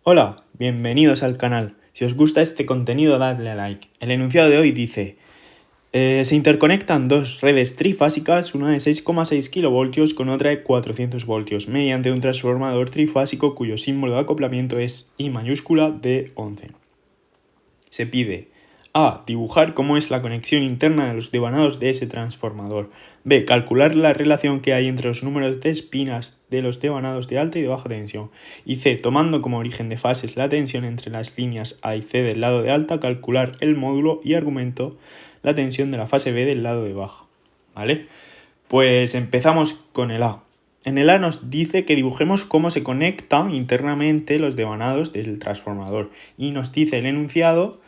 Hola, bienvenidos al canal. Si os gusta este contenido, dadle a like. El enunciado de hoy dice: se interconectan dos redes trifásicas, una de 6,6 kV con otra de 400 voltios, mediante un transformador trifásico cuyo símbolo de acoplamiento es I mayúscula de 11. Se pide: A. Dibujar cómo es la conexión interna de los devanados de ese transformador. B. Calcular la relación que hay entre los números de espinas de los devanados de alta y de baja tensión. Y C. Tomando como origen de fases la tensión entre las líneas A y C del lado de alta, calcular el módulo y argumento la tensión de la fase B del lado de baja. ¿Vale? Pues empezamos con el A. En el A nos dice que dibujemos cómo se conectan internamente los devanados del transformador. Y nos dice el enunciado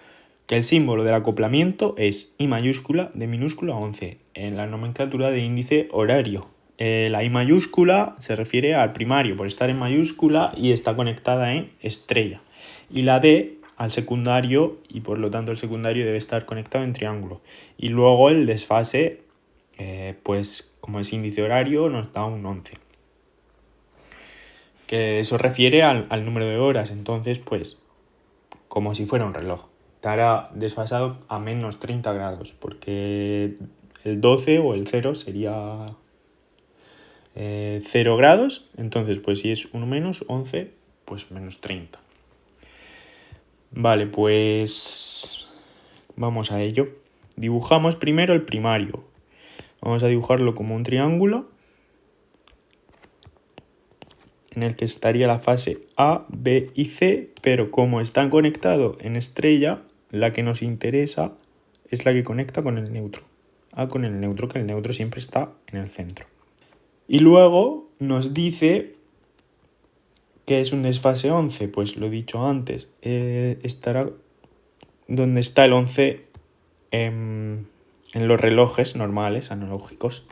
que el símbolo del acoplamiento es I mayúscula de minúscula 11 en la nomenclatura de índice horario. La I mayúscula se refiere al primario por estar en mayúscula y está conectada en estrella. Y la D al secundario y por lo tanto el secundario debe estar conectado en triángulo. Y luego el desfase, pues como es índice horario, nos da un 11. Que eso refiere al número de horas, entonces pues como si fuera un reloj. Estará desfasado a menos 30 grados, porque el 12 o el 0 sería 0 grados, entonces pues si es 1 menos 11, pues menos 30. Vale, pues vamos a ello. Dibujamos primero el primario. Vamos a dibujarlo como un triángulo en el que estaría la fase A, B y C, pero como están conectados en estrella, la que nos interesa es la que conecta con el neutro. A con el neutro, que el neutro siempre está en el centro. Y luego nos dice que es un desfase 11, pues lo he dicho antes, estará donde está el 11 en los relojes normales, analógicos.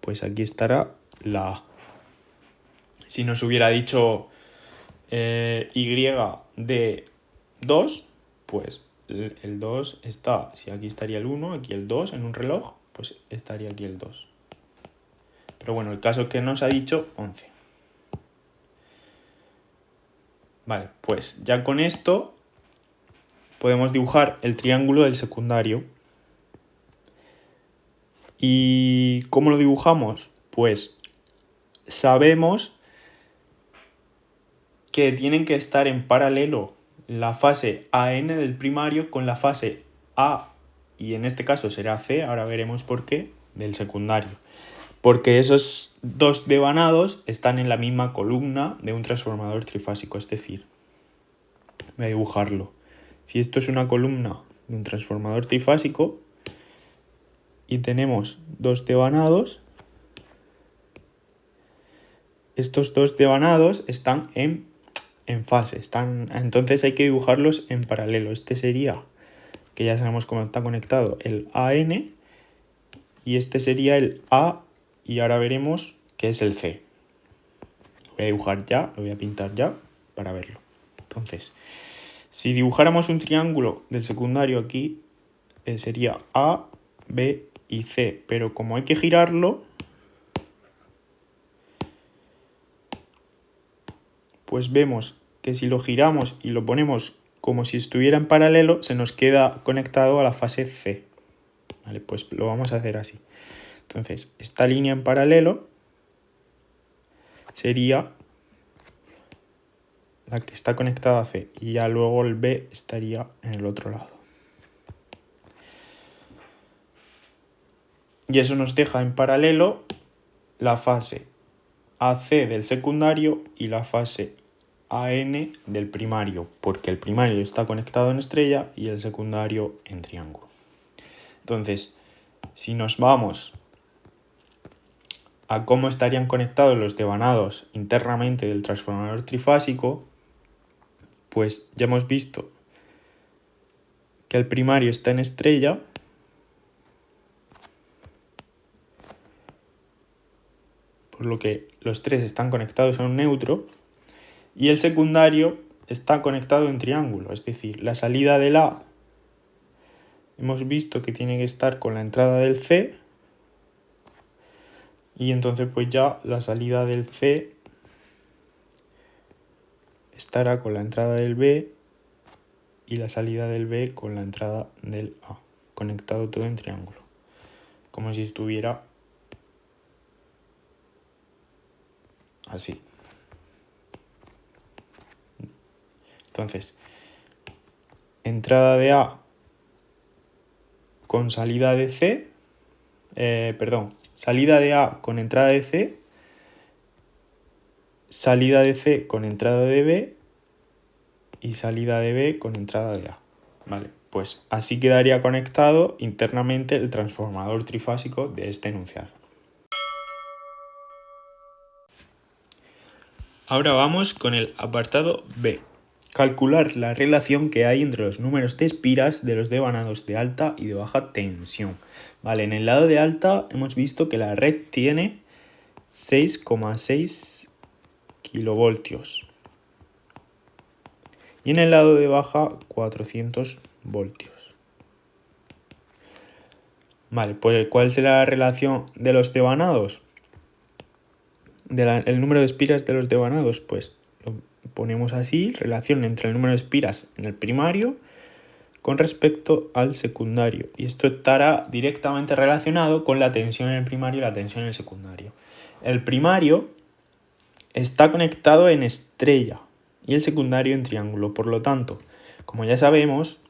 Pues aquí estará la A. Si nos hubiera dicho Y de 2, pues el 2 está, si aquí estaría el 1, aquí el 2 en un reloj, pues estaría aquí el 2. Pero bueno, el caso que nos ha dicho 11. Vale, pues ya con esto podemos dibujar el triángulo del secundario. ¿Y cómo lo dibujamos? Pues sabemos que tienen que estar en paralelo la fase AN del primario con la fase A, y en este caso será C, ahora veremos por qué, del secundario. Porque esos dos devanados están en la misma columna de un transformador trifásico, es decir, voy a dibujarlo. Si esto es una columna de un transformador trifásico y tenemos dos devanados, estos dos devanados están en fase, entonces hay que dibujarlos en paralelo. Este sería, que ya sabemos cómo está conectado, el AN, y este sería el A, y ahora veremos que es el C. Lo voy a dibujar ya, lo voy a pintar ya para verlo. Entonces, si dibujáramos un triángulo del secundario aquí, sería A, B y C, pero como hay que girarlo, pues vemos que si lo giramos y lo ponemos como si estuviera en paralelo, se nos queda conectado a la fase C. Vale, pues lo vamos a hacer así. Entonces, esta línea en paralelo sería la que está conectada a C, y ya luego el B estaría en el otro lado. Y eso nos deja en paralelo la fase AC del secundario y la fase AN del primario, porque el primario está conectado en estrella y el secundario en triángulo. Entonces, si nos vamos a cómo estarían conectados los devanados internamente del transformador trifásico, pues ya hemos visto que el primario está en estrella, por lo que los tres están conectados a un neutro, y el secundario está conectado en triángulo, es decir, la salida del A hemos visto que tiene que estar con la entrada del C, y entonces pues ya la salida del C estará con la entrada del B y la salida del B con la entrada del A, conectado todo en triángulo, como si estuviera así. Entonces, entrada de A con salida de C, salida de A con entrada de C, salida de C con entrada de B y salida de B con entrada de A. Vale, pues así quedaría conectado internamente el transformador trifásico de este enunciado. Ahora vamos con el apartado B. Calcular la relación que hay entre los números de espiras de los devanados de alta y de baja tensión. Vale, en el lado de alta hemos visto que la red tiene 6,6 kilovoltios. Y en el lado de baja 400 voltios. Vale, pues ¿cuál será la relación de los devanados? El número de espiras de los devanados, pues lo ponemos así, relación entre el número de espiras en el primario con respecto al secundario. Y esto estará directamente relacionado con la tensión en el primario y la tensión en el secundario. El primario está conectado en estrella y el secundario en triángulo. Por lo tanto, como ya sabemos,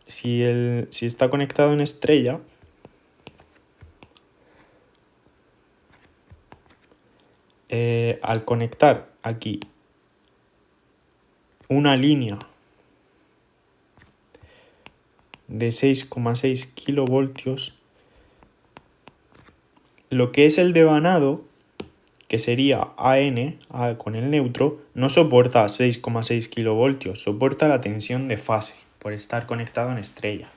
si está conectado en estrella, al conectar aquí una línea de 6,6 kilovoltios, lo que es el devanado, que sería AN, A con el neutro, no soporta 6,6 kilovoltios, soporta la tensión de fase por estar conectado en estrella.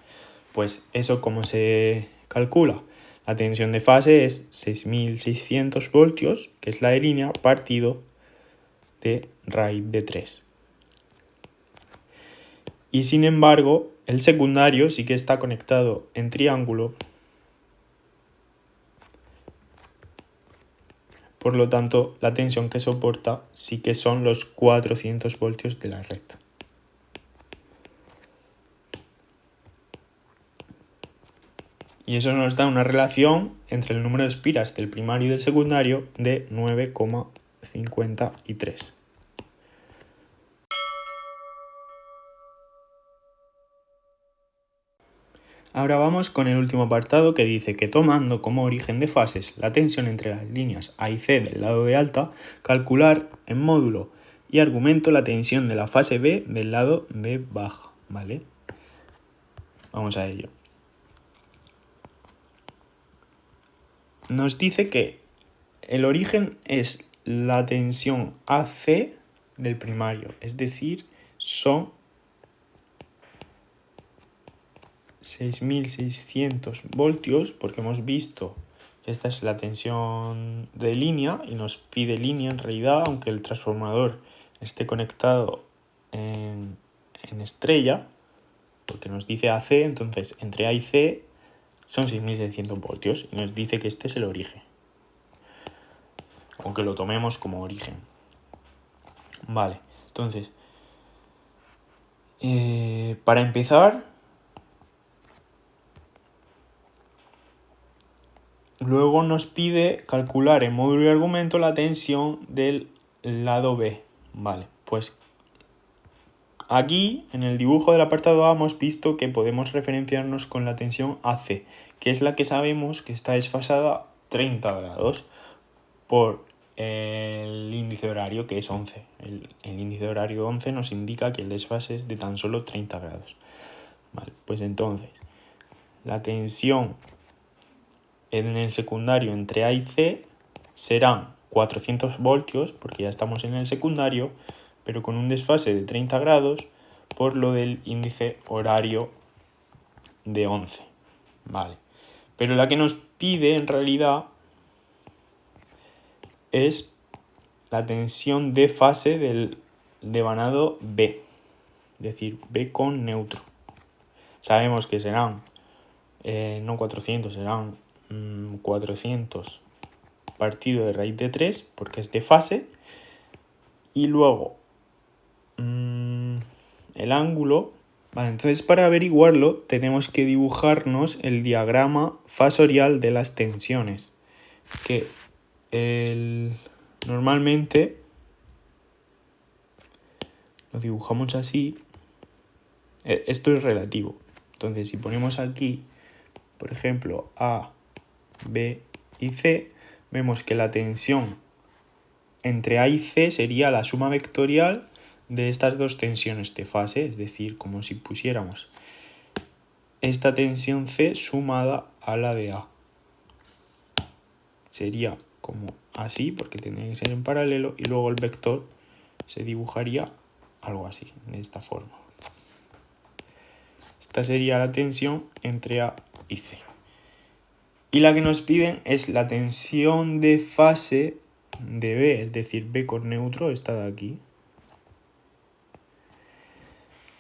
Pues eso, ¿cómo se calcula? La tensión de fase es 6.600 voltios, que es la de línea, partido de raíz de 3. Y sin embargo, el secundario sí que está conectado en triángulo. Por lo tanto, la tensión que soporta sí que son los 400 voltios de la red. Y eso nos da una relación entre el número de espiras del primario y del secundario de 9,53. Ahora vamos con el último apartado que dice que tomando como origen de fases la tensión entre las líneas A y C del lado de alta, calcular en módulo y argumento la tensión de la fase B del lado B baja, ¿vale? Vamos a ello. Nos dice que el origen es la tensión AC del primario, es decir, son 6.600 voltios, porque hemos visto que esta es la tensión de línea y nos pide línea en realidad, aunque el transformador esté conectado en estrella, porque nos dice AC, entonces entre A y C son 6.600 voltios y nos dice que este es el origen, aunque lo tomemos como origen. Vale, entonces, para empezar, luego nos pide calcular en módulo y argumento la tensión del lado B. Vale, pues aquí en el dibujo del apartado A hemos visto que podemos referenciarnos con la tensión AC, que es la que sabemos que está desfasada 30 grados por el índice horario, que es 11. El índice horario 11 nos indica que el desfase es de tan solo 30 grados. Vale, pues entonces, la tensión en el secundario entre A y C serán 400 voltios, porque ya estamos en el secundario, pero con un desfase de 30 grados por lo del índice horario de 11. Vale. Pero la que nos pide en realidad es la tensión de fase del devanado B, es decir, B con neutro. Sabemos que serán, no 400, serán 400 partido de raíz de 3, porque es de fase, Y luego el ángulo. Vale, entonces para averiguarlo tenemos que dibujarnos el diagrama fasorial de las tensiones, que normalmente lo dibujamos así. Esto es relativo. Entonces si ponemos aquí, por ejemplo, A, B y C, vemos que la tensión entre A y C sería la suma vectorial de estas dos tensiones de fase, es decir, como si pusiéramos esta tensión C sumada a la de A. Sería como así, porque tendría que ser en paralelo, y luego el vector se dibujaría algo así, de esta forma. Esta sería la tensión entre A y C. Y la que nos piden es la tensión de fase de B, es decir, B con neutro, esta de aquí.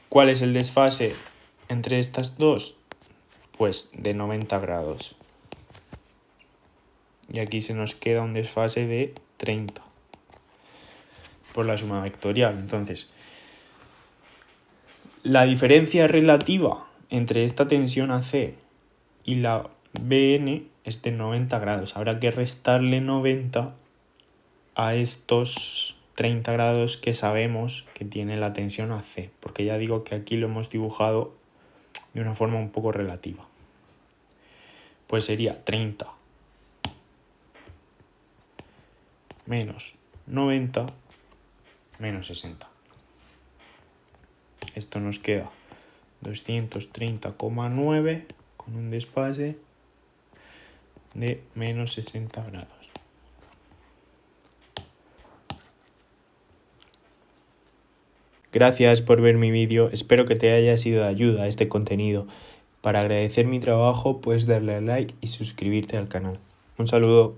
¿Cuál es el desfase entre estas dos? Pues de 90 grados. Y aquí se nos queda un desfase de 30 por la suma vectorial. Entonces, la diferencia relativa entre esta tensión AC y la BN es de 90 grados. Habrá que restarle 90 a estos 30 grados que sabemos que tiene la tensión AC, porque ya digo que aquí lo hemos dibujado de una forma un poco relativa. Pues sería 30 menos 90 menos 60. Esto nos queda 230,9 con un desfase de menos 60 grados. Gracias por ver mi vídeo, espero que te haya sido de ayuda este contenido. Para agradecer mi trabajo puedes darle a like y suscribirte al canal. Un saludo.